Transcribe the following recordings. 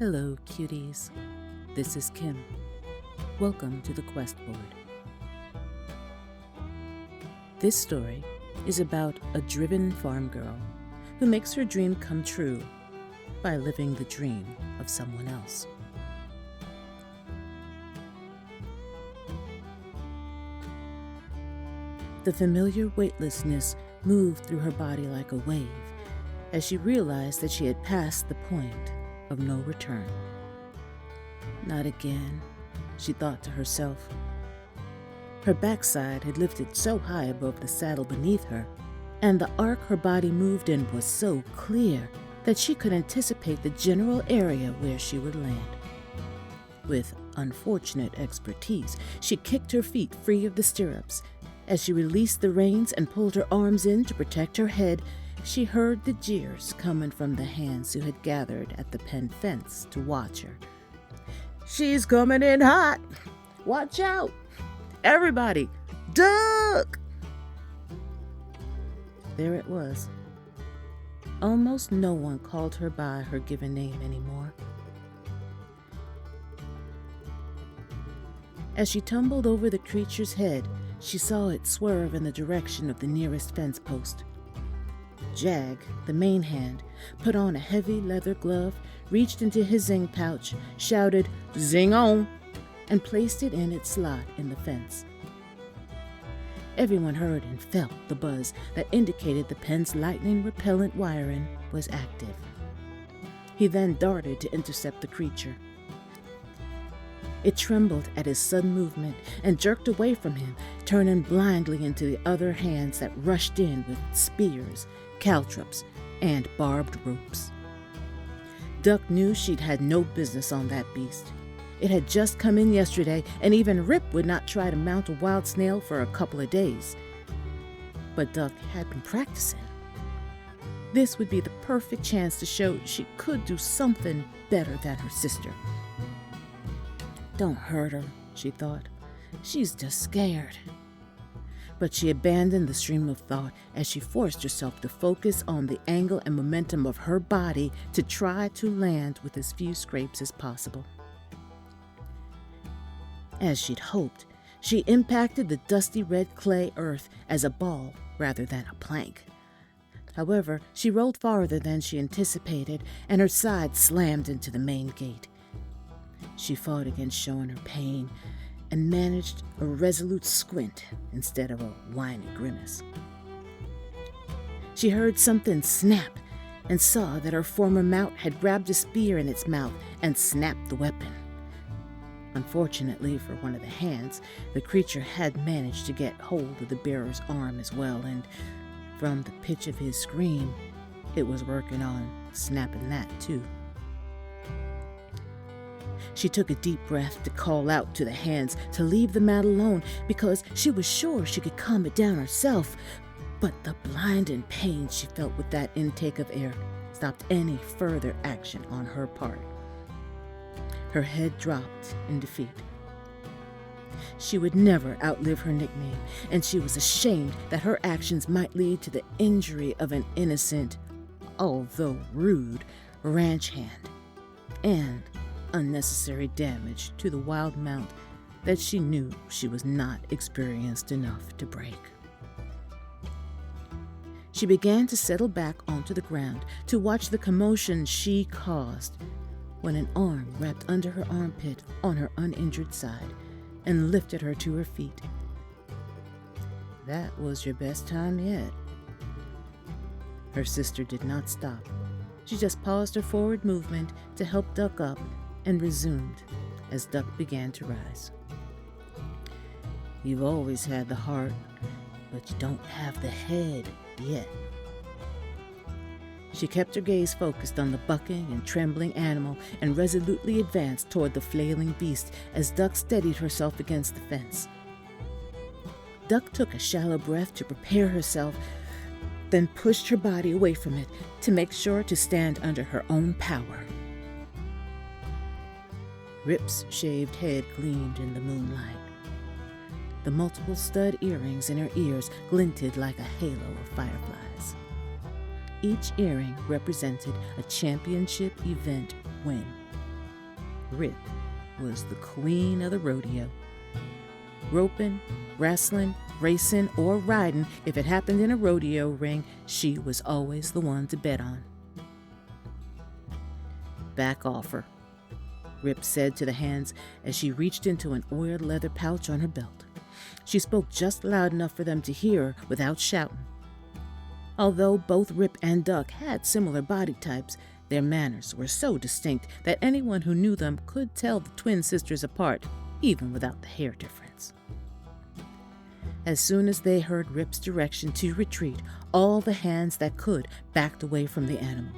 Hello, cuties. This is Kim. Welcome to the Quest Board. This story is about a driven farm girl who makes her dream come true by living the dream of someone else. The familiar weightlessness moved through her body like a wave as she realized that she had passed the point of no return. Not again, she thought to herself. Her backside had lifted so high above the saddle beneath her, and the arc her body moved in was so clear that she could anticipate the general area where she would land. With unfortunate expertise, she kicked her feet free of the stirrups. As she released the reins and pulled her arms in to protect her head, she heard the jeers coming from the hands who had gathered at the pen fence to watch her. "She's coming in hot! Watch out! Everybody, duck!" There it was. Almost no one called her by her given name anymore. As she tumbled over the creature's head, she saw it swerve in the direction of the nearest fence post. Jag, the main hand, put on a heavy leather glove, reached into his zing pouch, shouted, "Zing on!" and placed it in its slot in the fence. Everyone heard and felt the buzz that indicated the pen's lightning-repellent wiring was active. He then darted to intercept the creature. It trembled at his sudden movement and jerked away from him, turning blindly into the other hands that rushed in with spears, caltrops, and barbed ropes. Duck knew she'd had no business on that beast. It had just come in yesterday, and even Rip would not try to mount a wild snail for a couple of days. But Duck had been practicing. This would be the perfect chance to show she could do something better than her sister. "Don't hurt her," she thought. "She's just scared." But she abandoned the stream of thought as she forced herself to focus on the angle and momentum of her body to try to land with as few scrapes as possible. As she'd hoped, she impacted the dusty red clay earth as a ball rather than a plank. However, she rolled farther than she anticipated, and her side slammed into the main gate. She fought against showing her pain and managed a resolute squint instead of a whiny grimace. She heard something snap and saw that her former mount had grabbed a spear in its mouth and snapped the weapon. Unfortunately for one of the hands, the creature had managed to get hold of the bearer's arm as well, and from the pitch of his scream, it was working on snapping that too. She took a deep breath to call out to the hands to leave the mat alone because she was sure she could calm it down herself, but the blinding pain she felt with that intake of air stopped any further action on her part. Her head dropped in defeat. She would never outlive her nickname, and she was ashamed that her actions might lead to the injury of an innocent, although rude, ranch hand, and unnecessary damage to the wild mount that she knew she was not experienced enough to break. She began to settle back onto the ground to watch the commotion she caused when an arm wrapped under her armpit on her uninjured side and lifted her to her feet. "That was your best time yet." Her sister did not stop. She just paused her forward movement to help Duck up and resumed as Duck began to rise. "You've always had the heart, but you don't have the head yet." She kept her gaze focused on the bucking and trembling animal and resolutely advanced toward the flailing beast as Duck steadied herself against the fence. Duck took a shallow breath to prepare herself, then pushed her body away from it to make sure to stand under her own power. Rip's shaved head gleamed in the moonlight. The multiple stud earrings in her ears glinted like a halo of fireflies. Each earring represented a championship event win. Rip was the queen of the rodeo. Roping, wrestling, racing, or riding, if it happened in a rodeo ring, she was always the one to bet on. "Back off her," Rip said to the hands as she reached into an oiled leather pouch on her belt. She spoke just loud enough for them to hear her without shouting. Although both Rip and Duck had similar body types, their manners were so distinct that anyone who knew them could tell the twin sisters apart, even without the hair difference. As soon as they heard Rip's direction to retreat, all the hands that could backed away from the animal.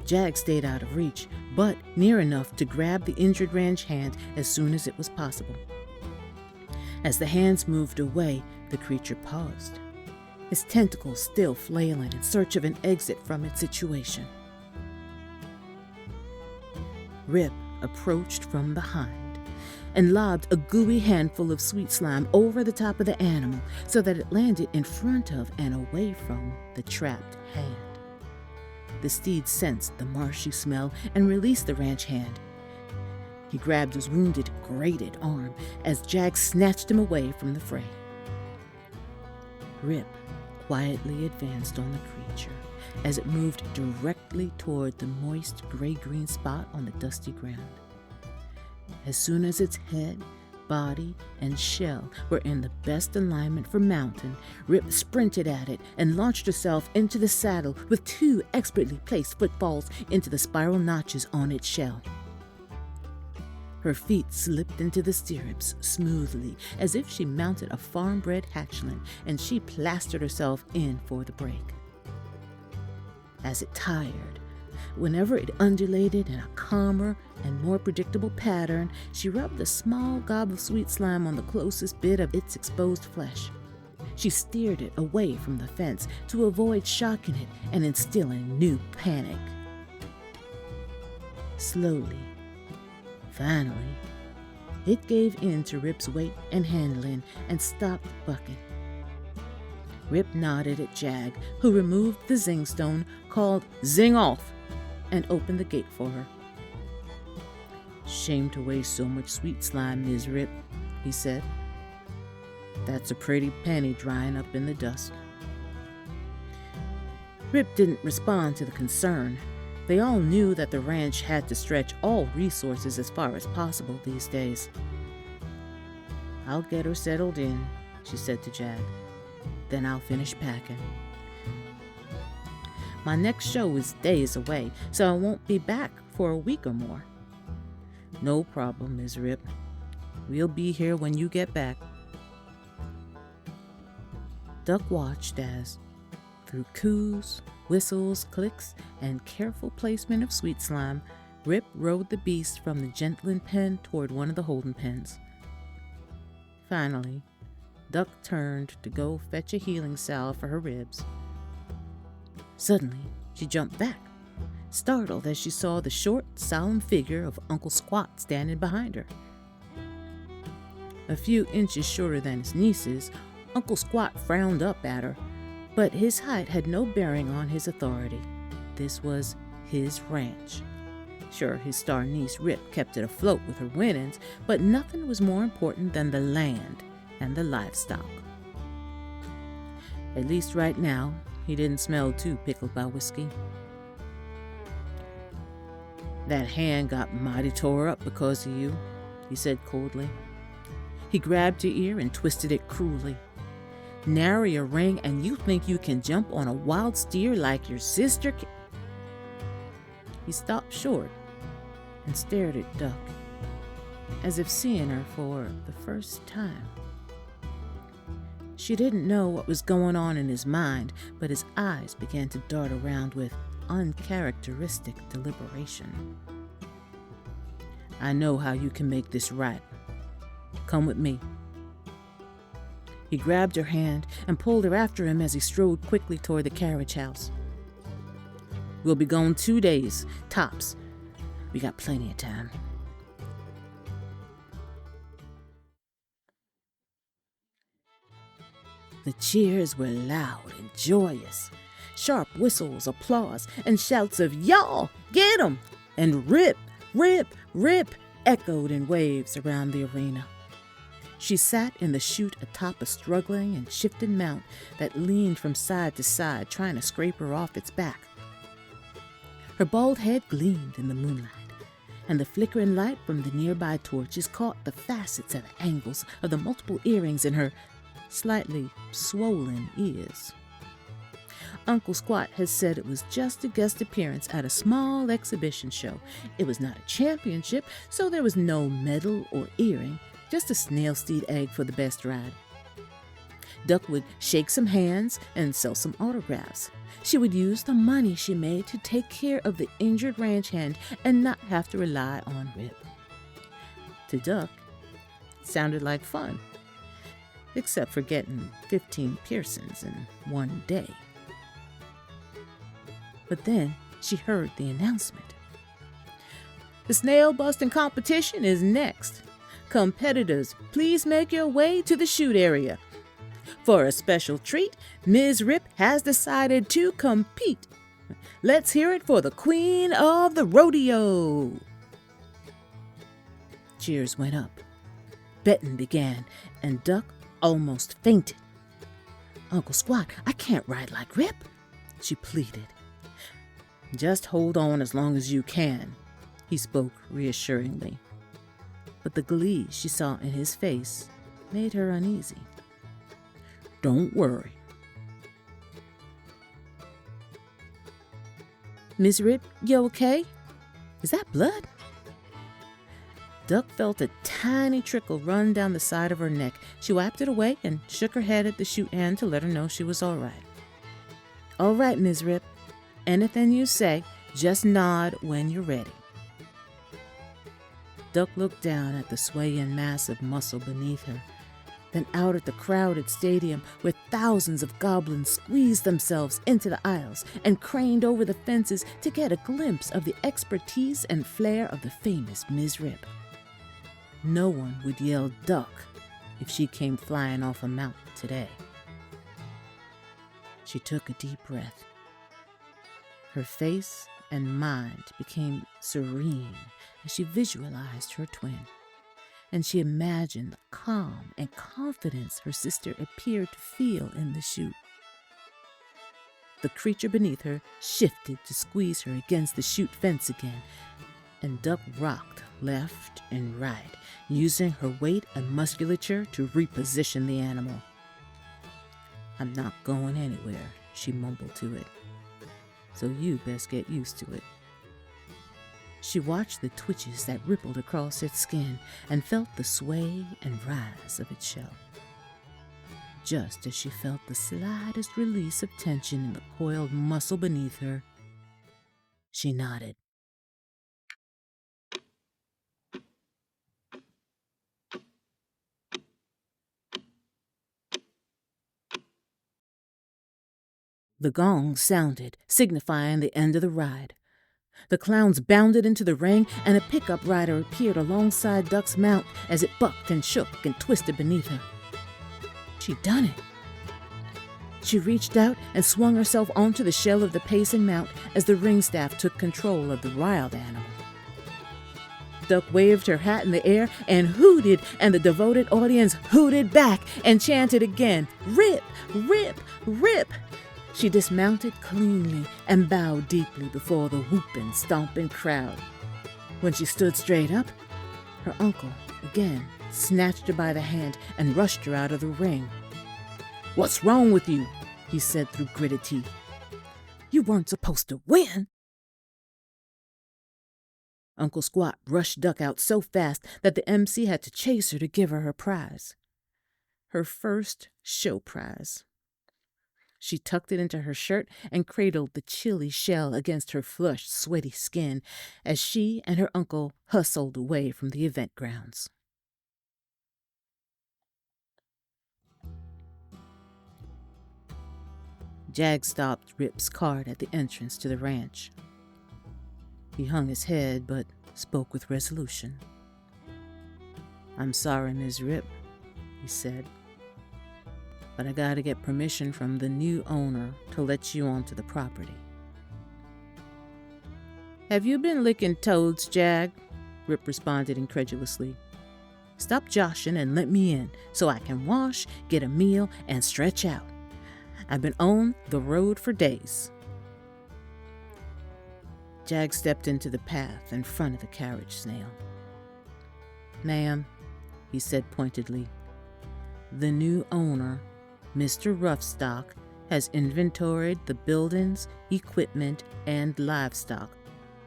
Jag stayed out of reach, but near enough to grab the injured ranch hand as soon as it was possible. As the hands moved away, the creature paused, its tentacles still flailing in search of an exit from its situation. Rip approached from behind and lobbed a gooey handful of sweet slime over the top of the animal so that it landed in front of and away from the trapped hand. The steed sensed the marshy smell and released the ranch hand. He grabbed his wounded, grated arm as Jag snatched him away from the fray. Rip quietly advanced on the creature as it moved directly toward the moist gray-green spot on the dusty ground. As soon as its head, body, and shell were in the best alignment for mounting, Rip sprinted at it and launched herself into the saddle with 2 expertly placed footfalls into the spiral notches on its shell. Her feet slipped into the stirrups smoothly, as if she mounted a farm-bred hatchling, and she plastered herself in for the break. As it tired, whenever it undulated in a calmer and more predictable pattern, she rubbed a small gob of sweet slime on the closest bit of its exposed flesh. She steered it away from the fence to avoid shocking it and instilling new panic. Slowly, finally, it gave in to Rip's weight and handling and stopped bucking. Rip nodded at Jag, who removed the zing stone, called "Zing off," and opened the gate for her. "Shame to waste so much sweet slime, Ms. Rip," he said. "That's a pretty penny drying up in the dust." Rip didn't respond to the concern. They all knew that the ranch had to stretch all resources as far as possible these days. "I'll get her settled in," she said to Jag. "Then I'll finish packing. My next show is days away, so I won't be back for a week or more." "No problem, Ms. Rip. We'll be here when you get back." Duck watched as, through coos, whistles, clicks, and careful placement of sweet slime, Rip rode the beast from the gentling pen toward one of the holding pens. Finally, Duck turned to go fetch a healing salve for her ribs. Suddenly, she jumped back, startled as she saw the short, solemn figure of Uncle Squat standing behind her. A few inches shorter than his nieces, Uncle Squat frowned up at her, but his height had no bearing on his authority. This was his ranch. Sure, his star niece Rip kept it afloat with her winnings, but nothing was more important than the land and the livestock. At least right now, he didn't smell too pickled by whiskey. "That hand got mighty tore up because of you," he said coldly. He grabbed her ear and twisted it cruelly. "Nary a ring, and you think you can jump on a wild steer like your sister can?" He stopped short and stared at Duck, as if seeing her for the first time. She didn't know what was going on in his mind, but his eyes began to dart around with uncharacteristic deliberation. "I know how you can make this right. Come with me." He grabbed her hand and pulled her after him as he strode quickly toward the carriage house. "We'll be gone 2 days, tops. We got plenty of time." The cheers were loud and joyous. Sharp whistles, applause, and shouts of "Y'all, get 'em!" and "Rip, Rip, Rip!" echoed in waves around the arena. She sat in the chute atop a struggling and shifting mount that leaned from side to side, trying to scrape her off its back. Her bald head gleamed in the moonlight, and the flickering light from the nearby torches caught the facets and angles of the multiple earrings in her slightly swollen ears. Uncle Squat had said it was just a guest appearance at a small exhibition show. It was not a championship, so there was no medal or earring, just a snail steed egg for the best ride. Duck would shake some hands and sell some autographs. She would use the money she made to take care of the injured ranch hand and not have to rely on Rip. To Duck, it sounded like fun, except for getting 15 piercings in one day. But then she heard the announcement. The snail busting competition is next. Competitors, please make your way to the chute area. For a special treat, Ms. Rip has decided to compete. Let's hear it for the queen of the rodeo. Cheers went up. Betting began, and Duck almost fainted. Uncle Squat, I can't ride like Rip, she pleaded. Just hold on as long as you can, he spoke reassuringly. But the glee she saw in his face made her uneasy. Don't worry. Miss Rip, you okay? Is that blood? Duck felt a tiny trickle run down the side of her neck. She wiped it away and shook her head at the chute hand to let her know she was all right. All right, Miss Rip. Anything you say, just nod when you're ready. Duck looked down at the swaying mass of muscle beneath her, then out at the crowded stadium where thousands of goblins squeezed themselves into the aisles and craned over the fences to get a glimpse of the expertise and flair of the famous Ms. Rip. No one would yell duck if she came flying off a mount today. She took a deep breath. Her face and mind became serene as she visualized her twin, and she imagined the calm and confidence her sister appeared to feel in the chute. The creature beneath her shifted to squeeze her against the chute fence again, and Duck rocked left and right, using her weight and musculature to reposition the animal. I'm not going anywhere, she mumbled to it. So you best get used to it. She watched the twitches that rippled across its skin and felt the sway and rise of its shell. Just as she felt the slightest release of tension in the coiled muscle beneath her, she nodded. The gong sounded, signifying the end of the ride. The clowns bounded into the ring, and a pickup rider appeared alongside Duck's mount as it bucked and shook and twisted beneath her. She'd done it. She reached out and swung herself onto the shell of the pacing mount as the ring staff took control of the wild animal. Duck waved her hat in the air and hooted, and the devoted audience hooted back and chanted again, "Rip! Rip! Rip!" She dismounted cleanly and bowed deeply before the whooping, stomping crowd. When she stood straight up, her uncle again snatched her by the hand and rushed her out of the ring. "What's wrong with you?" he said through gritted teeth. "You weren't supposed to win." Uncle Squat rushed Duck out so fast that the MC had to chase her to give her her prize. Her first show prize. She tucked it into her shirt and cradled the chilly shell against her flushed, sweaty skin as she and her uncle hustled away from the event grounds. Jag stopped Rip's cart at the entrance to the ranch. He hung his head but spoke with resolution. "I'm sorry, Ms. Rip," he said, "but I gotta get permission from the new owner to let you onto the property." "Have you been licking toads, Jag?" Rip responded incredulously. Stop joshing and let me in so I can wash, get a meal, and stretch out. I've been on the road for days. Jag stepped into the path in front of the carriage, Snail. Ma'am, he said pointedly, the new owner, Mr. Roughstock, has inventoried the buildings, equipment, and livestock.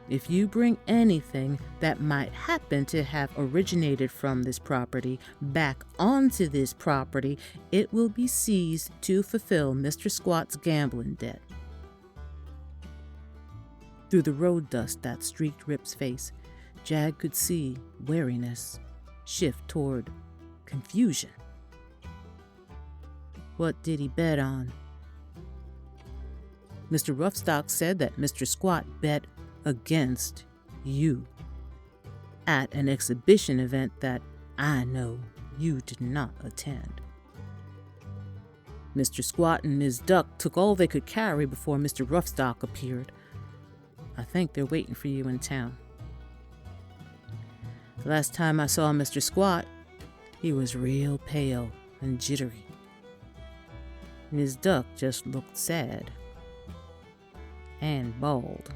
If you bring anything that might happen to have originated from this property back onto this property, it will be seized to fulfill Mr. Squat's gambling debt. Through the road dust that streaked Rip's face, Jag could see wariness shift toward confusion. What did he bet on? Mr. Roughstock said that Mr. Squat bet against you at an exhibition event that I know you did not attend. Mr. Squat and his duck took all they could carry before Mr. Roughstock appeared. I think they're waiting for you in town. The last time I saw Mr. Squat, he was real pale and jittery. And his duck just looked sad and bald.